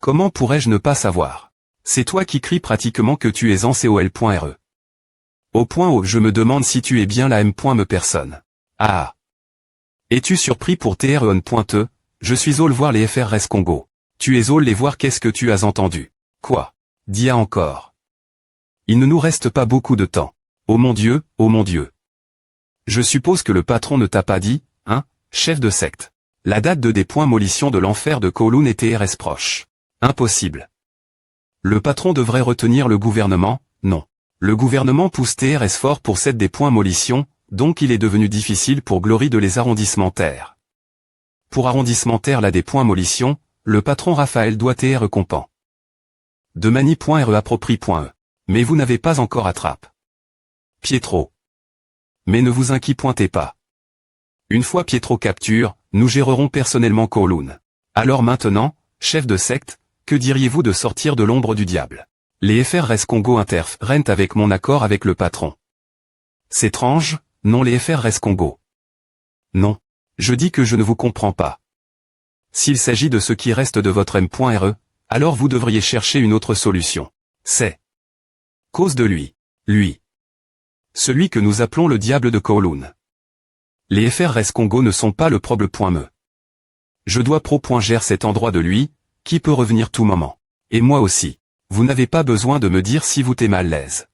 Comment pourrais-je ne pas savoir? C'est toi qui cries pratiquement que tu es en col.re. Au point où je me demande si tu es bien la me personne. Ah. Es-tu surpris pour tron.te? Je suis all voir les FRS Congo. Tu es all les voir, qu'est-ce que tu as entendu? Quoi? Dis-a encore. Il ne nous reste pas beaucoup de temps. Oh mon Dieu, oh mon Dieu. Je suppose que le patron ne t'a pas dit, hein, chef de secte. La date de démolition de l'enfer de Kowloon et TRS proche. Impossible. Le patron devrait retenir le gouvernement, non. Le gouvernement pousse TRS fort pour cette démolition, donc il est devenu difficile pour Glory de les arrondissementaires. Pour arrondissementaire la démolition, le patron Raphaël doit TR compan. De mani.re approprie.e. Mais vous n'avez pas encore attrape. Pietro. Mais ne vous inquiétez pas. Une fois Pietro capture, nous gérerons personnellement Kowloon. Alors maintenant, chef de secte, que diriez-vous de sortir de l'ombre du diable? Les FRS Congo interfèrent avec mon accord avec le patron. C'est étrange, non les FRS Congo. Non. Je dis que je ne vous comprends pas. S'il s'agit de ce qui reste de votre m.re, alors vous devriez chercher une autre solution. C'est cause de lui. Lui. Celui que nous appelons le diable de Kowloon. Les FRS Congo ne sont pas le problème. Je dois gérer cet endroit de lui, qui peut revenir tout moment. Et moi aussi. Vous n'avez pas besoin de me dire si vous t'es mal à l'aise.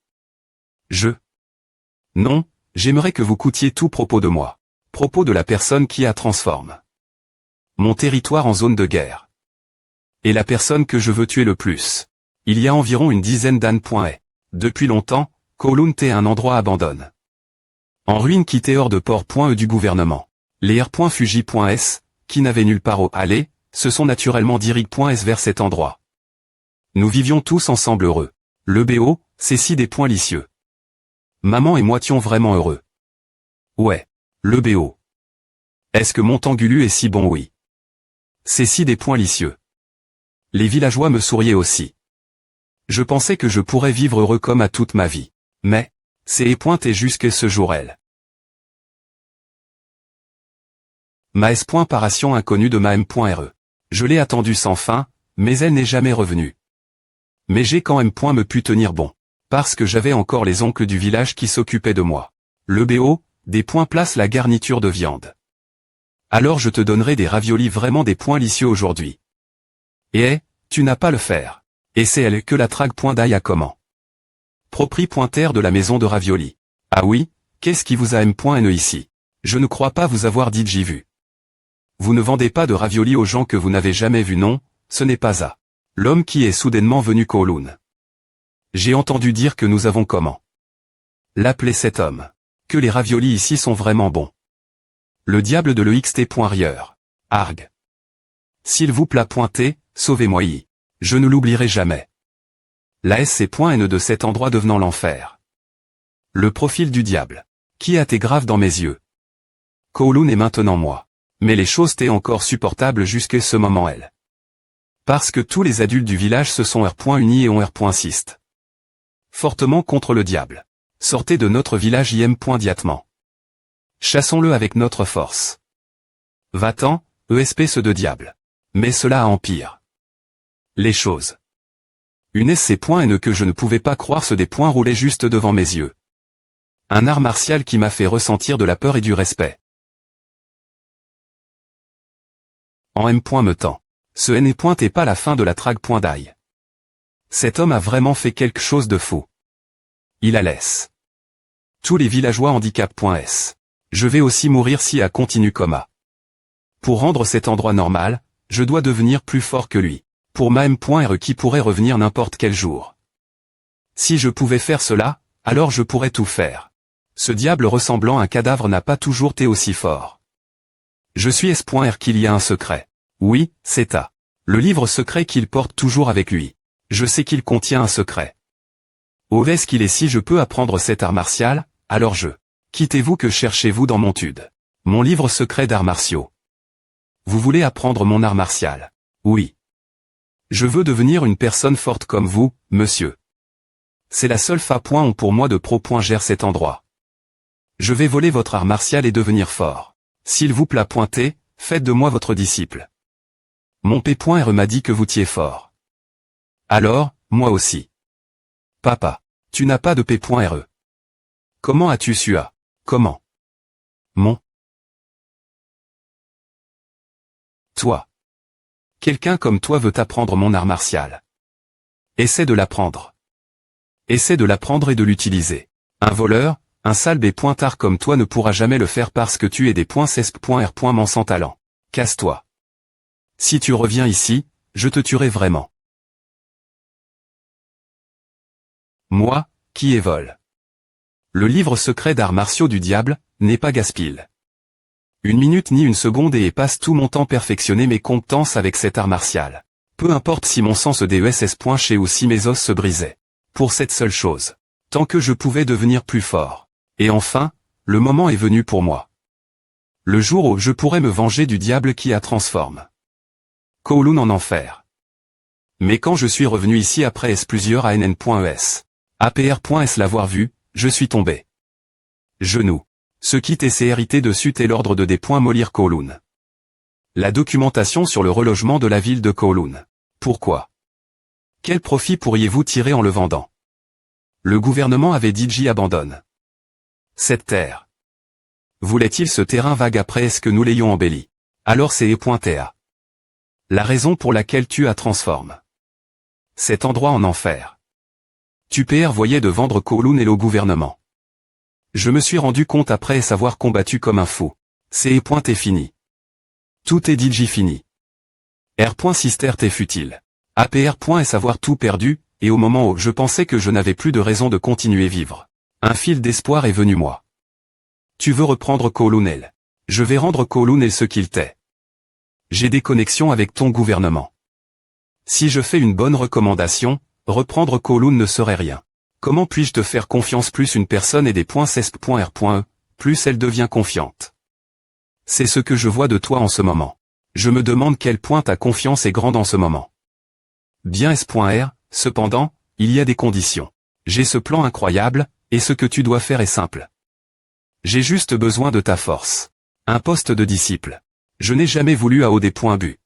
Non, j'aimerais que vous coûtiez tout propos de moi. Propos de la personne qui a transforme mon territoire en zone de guerre. Et la personne que je veux tuer le plus. Il y a environ une dizaine d'années. Depuis longtemps, Kowloon est un endroit abandonné. En ruine quitté hors de port.e du gouvernement. Les r.fuji.s, qui n'avaient nulle part où aller, se sont naturellement dirigés.s vers cet endroit. Nous vivions tous ensemble heureux. Le BO, c'est si des points licieux. Maman et moi étions vraiment heureux. Ouais. Le BO. Est-ce que Montangulu est si bon? Oui. C'est si des points licieux. Les villageois me souriaient aussi. Je pensais que je pourrais vivre heureux comme à toute ma vie. Mais, c'est pointé jusqu'à ce jour-là. Ma S.paration inconnue de ma M.re. Je l'ai attendue sans fin, mais elle n'est jamais revenue. Mais j'ai quand même me pu tenir bon. Parce que j'avais encore les oncles du village qui s'occupaient de moi. Le BO, des points place la garniture de viande. Alors je te donnerai des raviolis vraiment des points licieux aujourd'hui. Et, tu n'as pas le faire. Et c'est elle que la trague.d'ail a comment. Propriétaire de la maison de raviolis. Ah oui, qu'est-ce qui vous a m.ne ici? Je ne crois pas vous avoir dit j'ai vu. Vous ne vendez pas de raviolis aux gens que vous n'avez jamais vus, non, ce n'est pas à l'homme qui est soudainement venu Kowloon. J'ai entendu dire que nous avons comment l'appeler cet homme. Que les raviolis ici sont vraiment bons. Le diable de l'EXT.rieur. Arg. S'il vous plaît pointer, sauvez-moi y. Je ne l'oublierai jamais. La SC.N de cet endroit devenant l'enfer. Le profil du diable. Qui a été grave dans mes yeux. Kowloon est maintenant moi. Mais les choses étaient encore supportables jusqu'à ce moment-là. Parce que tous les adultes du village se sont R.unis et ont R.6. Fortement contre le diable. Sortez de notre village im.diatement. Chassons-le avec notre force. Va-t'en, espèce de diable. Mais cela a empire. Les choses. Une SC.N que je ne pouvais pas croire se des points roulait juste devant mes yeux. Un art martial qui m'a fait ressentir de la peur et du respect. En M.me temps. Ce N est pas la fin de la trague.d'ail. Cet homme a vraiment fait quelque chose de fou. Il a laisse. Tous les villageois handicap.s. Je vais aussi mourir si a continue coma. Pour rendre cet endroit normal, je dois devenir plus fort que lui. Pour ma M.re qui pourrait revenir n'importe quel jour. Si je pouvais faire cela, alors je pourrais tout faire. Ce diable ressemblant à un cadavre n'a pas toujours été aussi fort. Je suis S.R qu'il y a un secret. Oui, c'est à. Le livre secret qu'il porte toujours avec lui. Je sais qu'il contient un secret. Où est-ce qu'il est si je peux apprendre cet art martial, alors je. Quittez-vous que cherchez-vous dans mon tude. Mon livre secret d'arts martiaux. Vous voulez apprendre mon art martial? Oui. Je veux devenir une personne forte comme vous, monsieur. C'est la seule fa.on pour moi de gère cet endroit. Je vais voler votre art martial et devenir fort. S'il vous plaît pointez, faites de moi votre disciple. Mon P.R m'a dit que vous tiez fort. Alors, moi aussi. Papa, tu n'as pas de P.re. Comment as-tu su à? Comment? Mon. Toi. Quelqu'un comme toi veut apprendre mon art martial. Essaie de l'apprendre. Essaie de l'apprendre et de l'utiliser. Un voleur, un sale B.tard comme toi ne pourra jamais le faire parce que tu es des .cesp.r. mon sans talent. Casse-toi. Si tu reviens ici, je te tuerai vraiment. Moi, qui est vol. Le livre secret d'arts martiaux du diable, n'est pas gaspille. Une minute ni une seconde et passe tout mon temps perfectionner mes compétences avec cet art martial. Peu importe si mon sang se dess. Ou si mes os se brisaient. Pour cette seule chose. Tant que je pouvais devenir plus fort. Et enfin, le moment est venu pour moi. Le jour où je pourrais me venger du diable qui a transforme Kowloon en enfer. Mais quand je suis revenu ici après plusieurs ANN.es. APR.s l'avoir vu, je suis tombé. Genou. Ce kit est hérité dessus et l'ordre de des points mollir Kowloon. La documentation sur le relogement de la ville de Kowloon. Pourquoi? Quel profit pourriez-vous tirer en le vendant? Le gouvernement avait dit j'y abandonne. Cette terre. Voulait-il ce terrain vague après est-ce que nous l'ayons embelli? Alors c'est E.ta. La raison pour laquelle tu as transforme. Cet endroit en enfer. Tu voyais de vendre Kowloon et le gouvernement. Je me suis rendu compte après avoir combattu comme un fou. C'est est fini. Tout est DJ fini. R.sister t'est futile. APR.est avoir tout perdu, et au moment où je pensais que je n'avais plus de raison de continuer vivre. Un fil d'espoir est venu moi. Tu veux reprendre Kowloon? Je vais rendre Kowloon ce qu'il t'est. J'ai des connexions avec ton gouvernement. Si je fais une bonne recommandation, reprendre Kowloon ne serait rien. Comment puis-je te faire confiance plus une personne et des .cesp.r.e, plus elle devient confiante. C'est ce que je vois de toi en ce moment. Je me demande quel point ta confiance est grande en ce moment. Bien S.R, cependant, il y a des conditions. J'ai ce plan incroyable, et ce que tu dois faire est simple. J'ai juste besoin de ta force. Un poste de disciple. Je n'ai jamais voulu à haut des points but.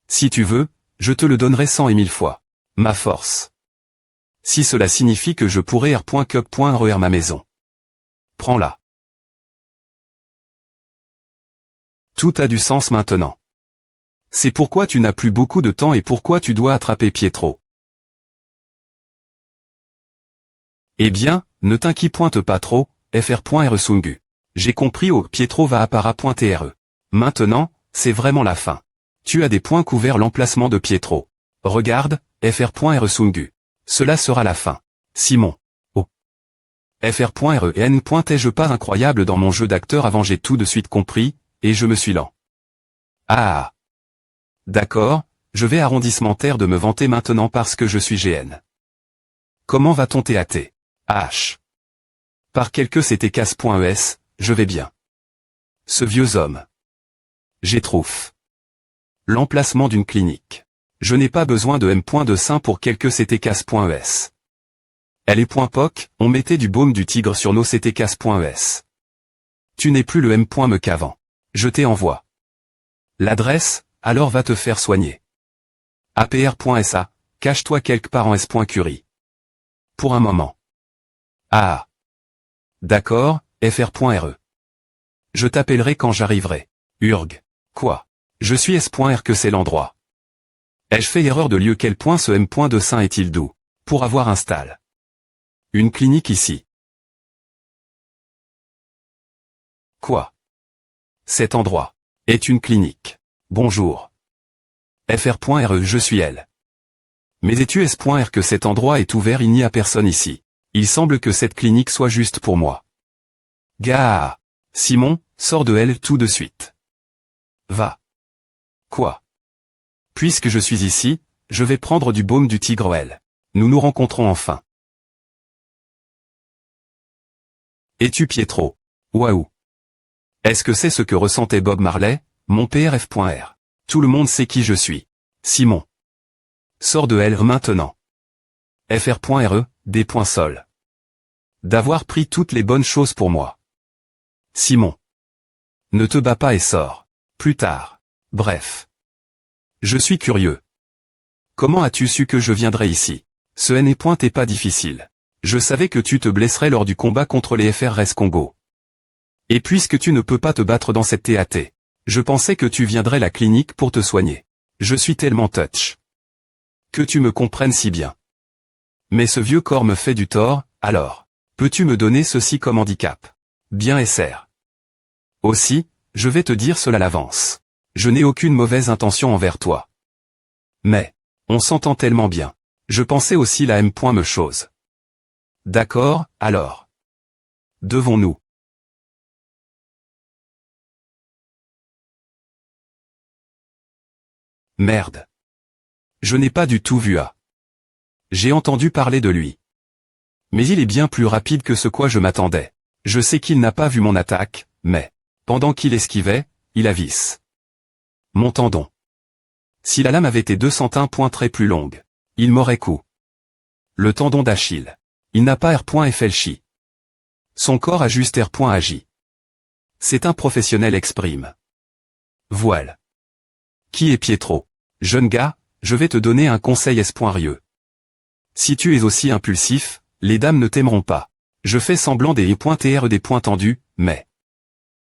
Si tu veux, je te le donnerai 100 et 1000 fois. Ma force. Si cela signifie que je pourrai R.cup.re ma maison. Prends-la. Tout a du sens maintenant. C'est pourquoi tu n'as plus beaucoup de temps et pourquoi tu dois attraper Pietro. Eh bien, ne t'inquiète pas trop, fr.re Sungu. J'ai compris Pietro va à para.tre. Maintenant, c'est vraiment la fin. Tu as des points couverts l'emplacement de Pietro. Regarde, fr.re Sungu. Cela sera la fin. Simon. Oh. fr.re et n.ai-je pas incroyable dans mon jeu d'acteur avant j'ai tout de suite compris, et je me suis lent. Ah. D'accord, je vais arrondissement terre de me vanter maintenant parce que je suis GN. Comment va-t-on TAT? H. Par quelques ctcas.es, je vais bien. Ce vieux homme. J'ai trouf. L'emplacement d'une clinique. Je n'ai pas besoin de M. de sein pour quelques ctcas.es. Elle est .poc, on mettait du baume du tigre sur nos ctcas.es. Tu n'es plus le M. me qu'avant. Je t'envoie. L'adresse, alors va te faire soigner. APR.sa, cache-toi quelque part en S.curie. Pour un moment. Ah. D'accord, fr.re. Je t'appellerai quand j'arriverai. Urg. Quoi? Je suis S.R que c'est l'endroit. Ai-je fait erreur de lieu? Quel point ce M. de sein est-il doux? Pour avoir installe. Une clinique ici. Quoi? Cet endroit est une clinique. Bonjour. fr.re je suis elle. Mais es-tu S.R que cet endroit est ouvert? Il n'y a personne ici. Il semble que cette clinique soit juste pour moi. Gah. Simon, sors de elle tout de suite. Va. Quoi? Puisque je suis ici, je vais prendre du baume du tigre elle. Nous nous rencontrons enfin. Es-tu Pietro? Waouh. Est-ce que c'est ce que ressentait Bob Marley, mon PRF.R? Tout le monde sait qui je suis. Simon. Sors de elle maintenant. fr.re, des.sol. D'avoir pris toutes les bonnes choses pour moi. Simon. Ne te bats pas et sors. Plus tard. Bref. Je suis curieux. Comment as-tu su que je viendrais ici? Ce n'est pas difficile. Je savais que tu te blesserais lors du combat contre les FRS Congo. Et puisque tu ne peux pas te battre dans cette TAT, je pensais que tu viendrais à la clinique pour te soigner. Je suis tellement touch. Que tu me comprennes si bien. Mais ce vieux corps me fait du tort, alors. Peux-tu me donner ceci comme handicap? Bien SR. Aussi, je vais te dire cela à l'avance. Je n'ai aucune mauvaise intention envers toi. Mais, on s'entend tellement bien. Je pensais aussi la me chose. D'accord, alors. Devons-nous. Merde. Je n'ai pas du tout vu à. J'ai entendu parler de lui. Mais il est bien plus rapide que ce quoi je m'attendais. Je sais qu'il n'a pas vu mon attaque, mais, pendant qu'il esquivait, il avisse. Mon tendon. Si la lame avait été 201 points très plus longue, il m'aurait coup. Le tendon d'Achille. Il n'a pas R.FLCHI. Son corps a juste R.AJ. C'est un professionnel exprime. Voile. Qui est Pietro? Jeune gars, je vais te donner un conseil espoirieux. Si tu es aussi impulsif, les dames ne t'aimeront pas. Je fais semblant des points des points tendus, mais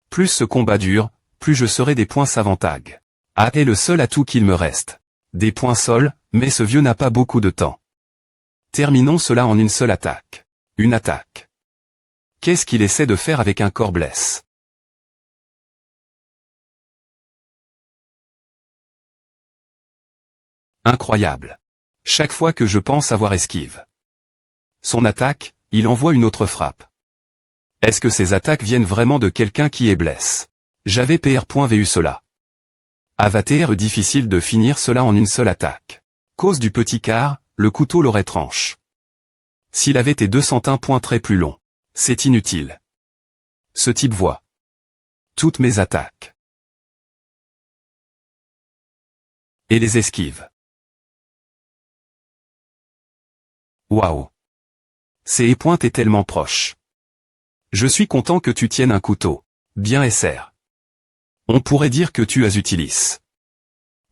plus ce combat dure, plus je serai des points savantag. A est le seul atout qu'il me reste. Des points sols, mais ce vieux n'a pas beaucoup de temps. Terminons cela en une seule attaque. Une attaque. Qu'est-ce qu'il essaie de faire avec un corps blesse? Incroyable. Chaque fois que je pense avoir esquive son attaque, il envoie une autre frappe. Est-ce que ces attaques viennent vraiment de quelqu'un qui est blesse? J'avais PR.vu cela. Avatar difficile de finir cela en une seule attaque. Cause du petit quart, le couteau l'aurait tranche. S'il avait été 201 points très plus long. C'est inutile. Ce type voit toutes mes attaques. Et les esquive. Waouh. Ces points est tellement proche. Je suis content que tu tiennes un couteau. Bien SR. On pourrait dire que tu as utilisé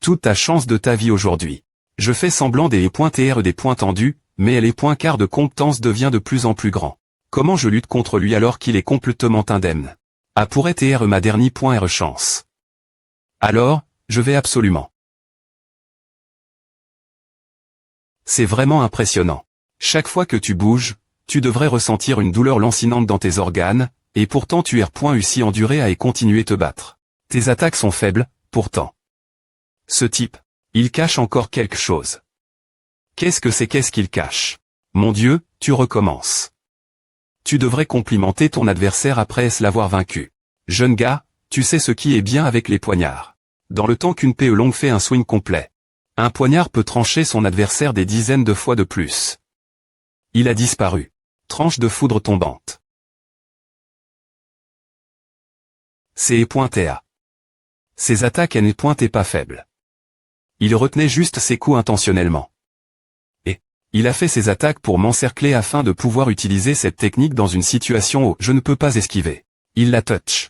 toute ta chance de ta vie aujourd'hui. Je fais semblant des points des points tendus, mais les points quart de compétence devient de plus en plus grand. Comment je lutte contre lui alors qu'il est complètement indemne? A pourrait ma dernier point chance. Alors, je vais absolument. C'est vraiment impressionnant. Chaque fois que tu bouges, tu devrais ressentir une douleur lancinante dans tes organes, et pourtant tu si enduré à et continuer te battre. Tes attaques sont faibles, pourtant. Ce type, il cache encore quelque chose. Qu'est-ce qu'il cache? Mon Dieu, tu recommences. Tu devrais complimenter ton adversaire après l'avoir vaincu. Jeune gars, tu sais ce qui est bien avec les poignards. Dans le temps qu'une PE longue fait un swing complet, un poignard peut trancher son adversaire des dizaines de fois de plus. Il a disparu. Tranche de foudre tombante. C'est .TA. Ses attaques n'étaient pas faibles. Il retenait juste ses coups intentionnellement. Et, il a fait ses attaques pour m'encercler afin de pouvoir utiliser cette technique dans une situation où je ne peux pas esquiver. Il la touch.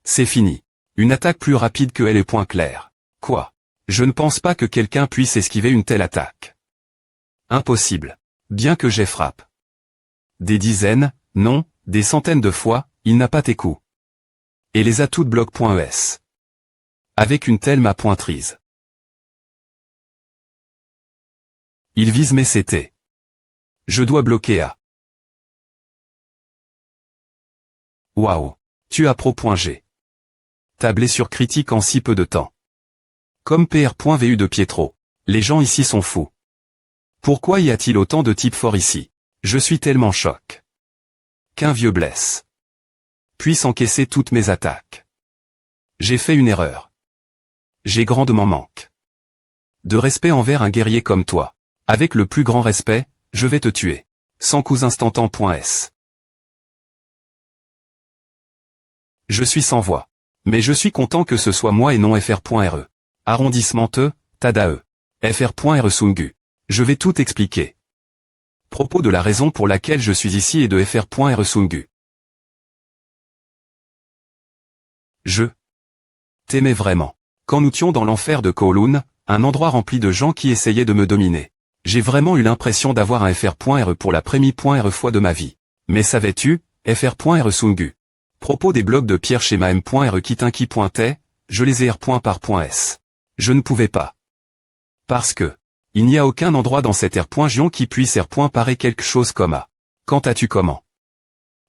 C'est fini. Une attaque plus rapide que elle est point clair. Quoi? Je ne pense pas que quelqu'un puisse esquiver une telle attaque. Impossible. Bien que j'ai frappe. Des dizaines, non, des centaines de fois, il n'a pas tes coups. Et les atouts de bloc.es. Avec une telle ma pointrise. Il vise mes CT. Je dois bloquer A. Waouh. Tu as pro.g. Ta blessure critique en si peu de temps. Comme PR.vu de Pietro. Les gens ici sont fous. Pourquoi y a-t-il autant de types forts ici? Je suis tellement choc. Qu'un vieux blesse puisse encaisser toutes mes attaques. J'ai fait une erreur. J'ai grandement manque de respect envers un guerrier comme toi. Avec le plus grand respect, je vais te tuer. Sans coups instantants.s. Je suis sans voix. Mais je suis content que ce soit moi et non fr.re. Arrondissement E, Tadae. fr.re Sungu. Je vais tout expliquer. Propos de la raison pour laquelle je suis ici et de fr.re Sungu. Je t'aimais vraiment. Quand nous étions dans l'enfer de Kowloon, Un endroit rempli de gens qui essayaient de me dominer. J'ai vraiment eu l'impression d'avoir un fr.re pour la première fois de ma vie. Mais savais-tu, fr.re Sungu. Propos des blogs de Pierre chez ma m.re Kitinki pointait, je les ai r.par.s. Je ne pouvais pas. Parce que, il n'y a aucun endroit dans cet r.gion qui puisse r.parer quelque chose comme a. Quand as-tu comment?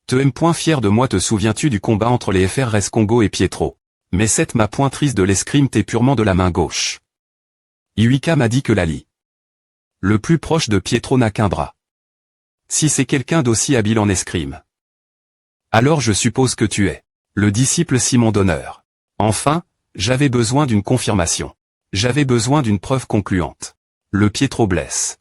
Te m. Fier de moi, te souviens-tu du combat entre les FRS Congo et Pietro? Mais cette ma pointrice de l'escrime t'est purement de la main gauche. Iwika m'a dit que Lali. Le plus proche de Pietro n'a qu'un bras. Si c'est quelqu'un d'aussi habile en escrime. Alors je suppose que tu es le disciple Simon d'honneur. Enfin, j'avais besoin d'une confirmation. J'avais besoin d'une preuve concluante. Le Pietro blesse.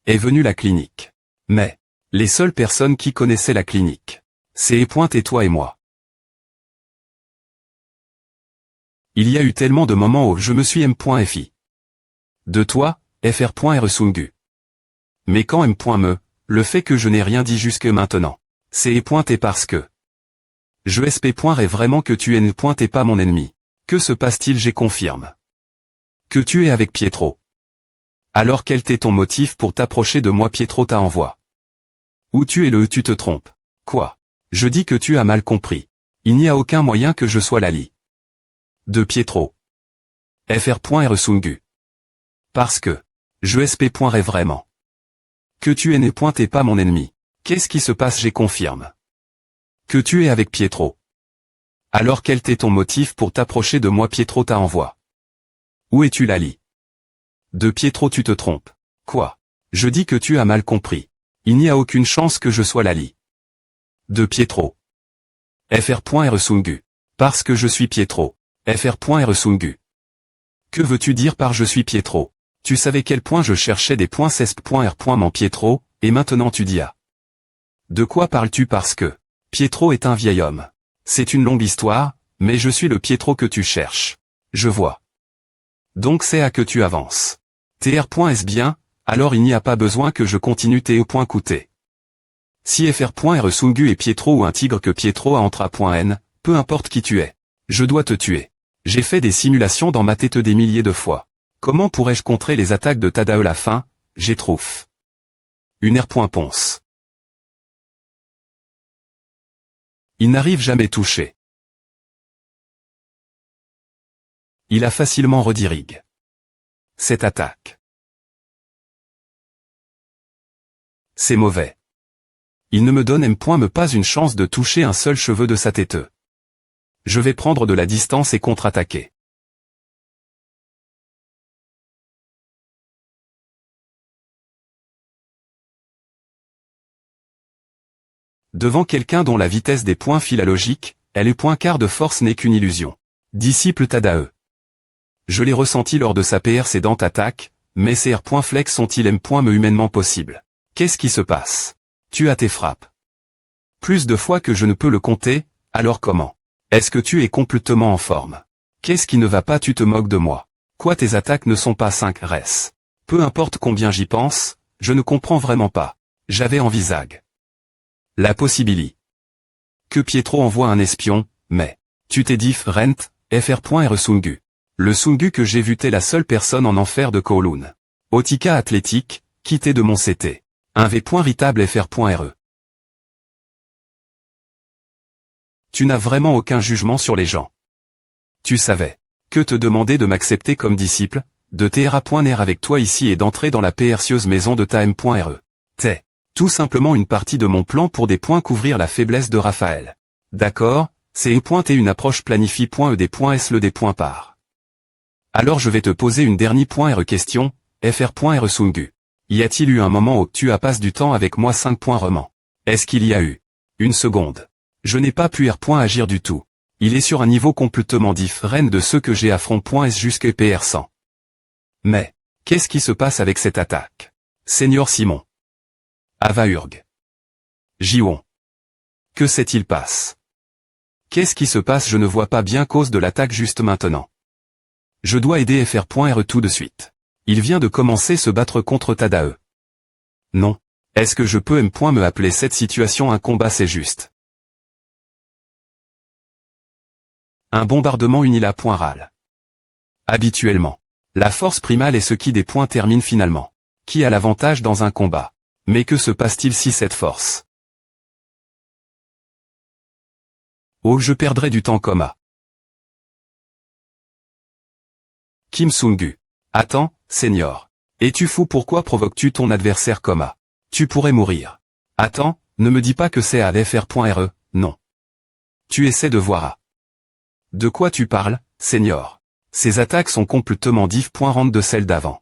Est venu la clinique. Mais, les seules personnes qui connaissaient la clinique, c'est et toi et moi. Il y a eu tellement de moments où je me suis m.fi. De toi, fr.re Sungu. Mais quand m.me, le fait que je n'ai rien dit jusque maintenant, c'est et parce que. Je sp.re vraiment que tu n'es pas mon ennemi. Que se passe-t-il? Je confirme. Que tu es avec Pietro. Alors quel t'est ton motif pour t'approcher de moi? Pietro t'a envoie. Où tu es tu te trompes. Quoi? Je dis que tu as mal compris. Il n'y a aucun moyen que je sois Lali. De Pietro. fr.re Sungu. Parce que. Je sp.re vraiment. Que tu n'es pas mon ennemi. Qu'est-ce qui se passe? Je confirme. Que tu es avec Pietro. Alors quel t'est ton motif pour t'approcher de moi? Pietro t'a envoie. Où es-tu Lali? De Pietro tu te trompes. Quoi? Je dis que tu as mal compris. Il n'y a aucune chance que je sois Lali. De Pietro. fr.re Sungu. Parce que je suis Pietro. fr.re Sungu. Que veux-tu dire par je suis Pietro? Tu savais quel point je cherchais des points cesp.r. Mon Pietro, et maintenant tu dis ah. De quoi parles-tu? Parce que Pietro est un vieil homme. C'est une longue histoire, mais je suis le Pietro que tu cherches. Je vois. Donc c'est à que tu avances. Tr.s bien, alors il n'y a pas besoin que je continue te.coûter. Si fr.re Sungu est Pietro ou un tigre que Pietro a entre a.n, peu importe qui tu es. Je dois te tuer. J'ai fait des simulations dans ma tête des milliers de fois. Comment pourrais-je contrer les attaques de Tadae? La fin, j'ai trouf. Une r.ponce. Il n'arrive jamais touché. Il a facilement redirigue. Cette attaque. C'est mauvais. Il ne me donne me pas une chance de toucher un seul cheveu de sa tête. Je vais prendre de la distance et contre-attaquer. Devant quelqu'un dont la vitesse des points file la logique, elle est quart de force n'est qu'une illusion. Disciple Tadae. Je l'ai ressenti lors de sa précédente attaque, mais ces r.flex sont-ils me humainement possibles? Qu'est-ce qui se passe? Tu as tes frappes. Plus de fois que je ne peux le compter, alors comment? Est-ce que tu es complètement en forme? Qu'est-ce qui ne va pas? Tu te moques de moi. Quoi, tes attaques ne sont pas 5 res? Peu importe combien j'y pense, je ne comprends vraiment pas. J'avais envisagé la possibilité que Pietro envoie un espion, mais tu t'es dit Rent, fr.re Sungu. Le Sungu que j'ai vu t'es la seule personne en enfer de Kowloon. Otika athlétique, quitté de mon CT. Un v.ritable fr.re. Tu n'as vraiment aucun jugement sur les gens. Tu savais que te demander de m'accepter comme disciple, de tr.ner avec toi ici et d'entrer dans la précieuse maison de ta m.re. T'es tout simplement une partie de mon plan pour des points couvrir la faiblesse de Raphaël. D'accord, c'est une approche planifie.e le par. Alors je vais te poser une dernière question, fr.re Sungu. Y a-t-il eu un moment où tu as passé du temps avec moi 5 roman? Est-ce qu'il y a eu une seconde? Je n'ai pas pu agir du tout. Il est sur un niveau complètement différent de ceux que j'ai affronté jusqu'à PR100. Mais, qu'est-ce qui se passe avec cette attaque? Seigneur Simon. Avaurg. Jiwon. Que s'est-il passe? Qu'est-ce qui se passe? Je ne vois pas bien cause de l'attaque juste maintenant. Je dois aider fr.re tout de suite. Il vient de commencer se battre contre Tadae. Non. Est-ce que je peux me appeler cette situation un combat? C'est juste un bombardement unilatéral. Habituellement, La force primale est ce qui des points termine finalement. Qui a l'avantage dans un combat? Mais que se passe-t-il si cette force? Oh, je perdrais du temps, comma. Kim Sung-gu. Attends, Senior. Es-tu fou? Pourquoi provoques-tu ton adversaire, comma? Tu pourrais mourir. Attends, ne me dis pas que c'est à fr.re, non. Tu essaies de voir à. De quoi tu parles, Senior? Ces attaques sont complètement différentes de celles d'avant.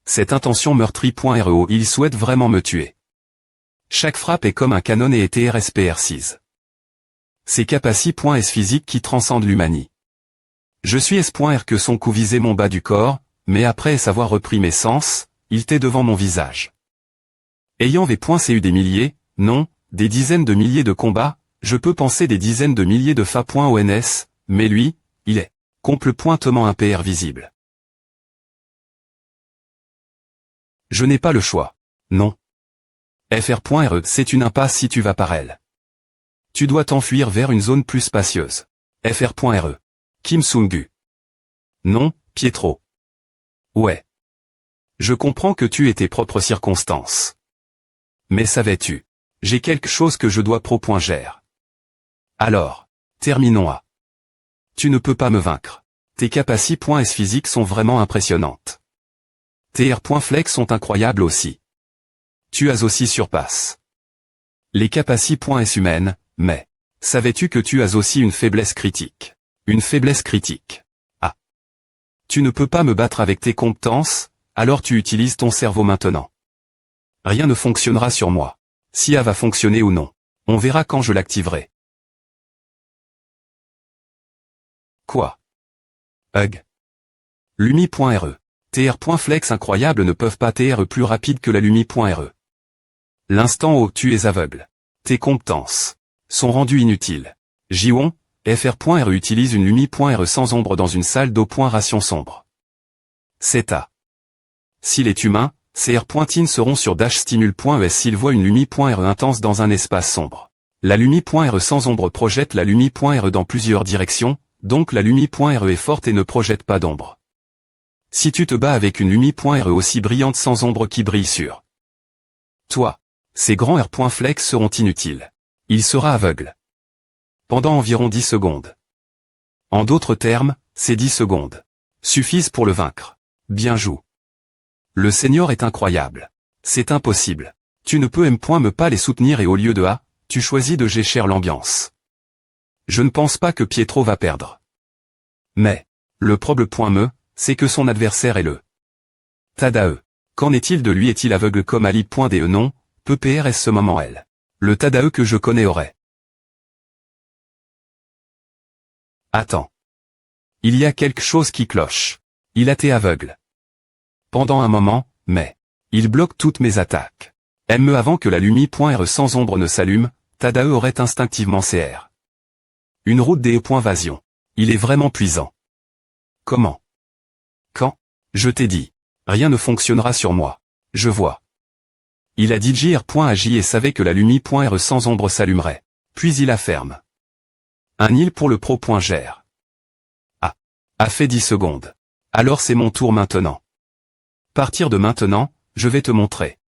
Cette intention meurtrie.reo, il souhaite vraiment me tuer. Chaque frappe est comme un canon et TRSPR6. C'est capaci.s physique qui transcende l'humanie. Je suis S.R que son coup visait mon bas du corps, mais après avoir repris mes sens, il t'est devant mon visage. Ayant V.cu des milliers, non, des dizaines de milliers de combats, je peux penser des dizaines de milliers de fa.ons, mais lui, il est complètement un PR visible. Je n'ai pas le choix. Non. fr.re, c'est une impasse si tu vas par elle. Tu dois t'enfuir vers une zone plus spacieuse. fr.re. Kim Sung-gu. Non, Pietro. Ouais. Je comprends que tu aies tes propres circonstances. Mais savais-tu? J'ai quelque chose que je dois pro.gère. Alors, terminons à. Tu ne peux pas me vaincre. Tes capaci.s physiques sont vraiment impressionnantes. Tes R.flex sont incroyables aussi. Tu as aussi surpasse. Les capaci.s humaines, mais, savais-tu que tu as aussi une faiblesse critique? Une faiblesse critique. Ah. Tu ne peux pas me battre avec tes compétences, alors tu utilises ton cerveau maintenant. Rien ne fonctionnera sur moi. Si A va fonctionner ou non. On verra quand je l'activerai. Quoi? Hug. Lumi.re. TR.flex incroyable ne peuvent pas TR plus rapide que la Lumi.re. L'instant où tu es aveugle. Tes compétences sont rendues inutiles. Jiwon, fr.re utilise une Lumi.re sans ombre dans une salle d'eau. Ration sombre. C'est à. S'il est humain, ses R.in seront sur stimule.es s'il voit une Lumi.re intense dans un espace sombre. La Lumi.re sans ombre projette la Lumi.re dans plusieurs directions, donc la Lumi.re est forte et ne projette pas d'ombre. Si tu te bats avec une Lumi.re aussi brillante sans ombre qui brille sur toi, ces grands R.flex seront inutiles. Il sera aveugle. Pendant environ 10 secondes. En d'autres termes, ces 10 secondes suffisent pour le vaincre. Bien joué. Le Senior est incroyable. C'est impossible. Tu ne peux me pas les soutenir et au lieu de A, tu choisis de gécher l'ambiance. Je ne pense pas que Pietro va perdre. Mais, le problème, c'est que son adversaire est le Tadae. Qu'en est-il de lui? Est-il aveugle comme Ali.de? Non, peu PRS ce moment elle. Le Tadae que je connais aurait. Attends. Il y a quelque chose qui cloche. Il a été aveugle. Pendant un moment, mais. Il bloque toutes mes attaques. Avant que la Lumi.re sans ombre ne s'allume, Tadae aurait instinctivement CR. Une route des vasion. Il est vraiment puissant. Comment? Quand? Je t'ai dit. Rien ne fonctionnera sur moi. Je vois. Il a dit JR.agi et savait que la Lumi.re sans ombre s'allumerait. Puis il a ferme. Un île pour le pro.gère. Ah. A fait 10 secondes. Alors c'est mon tour maintenant. Partir de maintenant, je vais te montrer.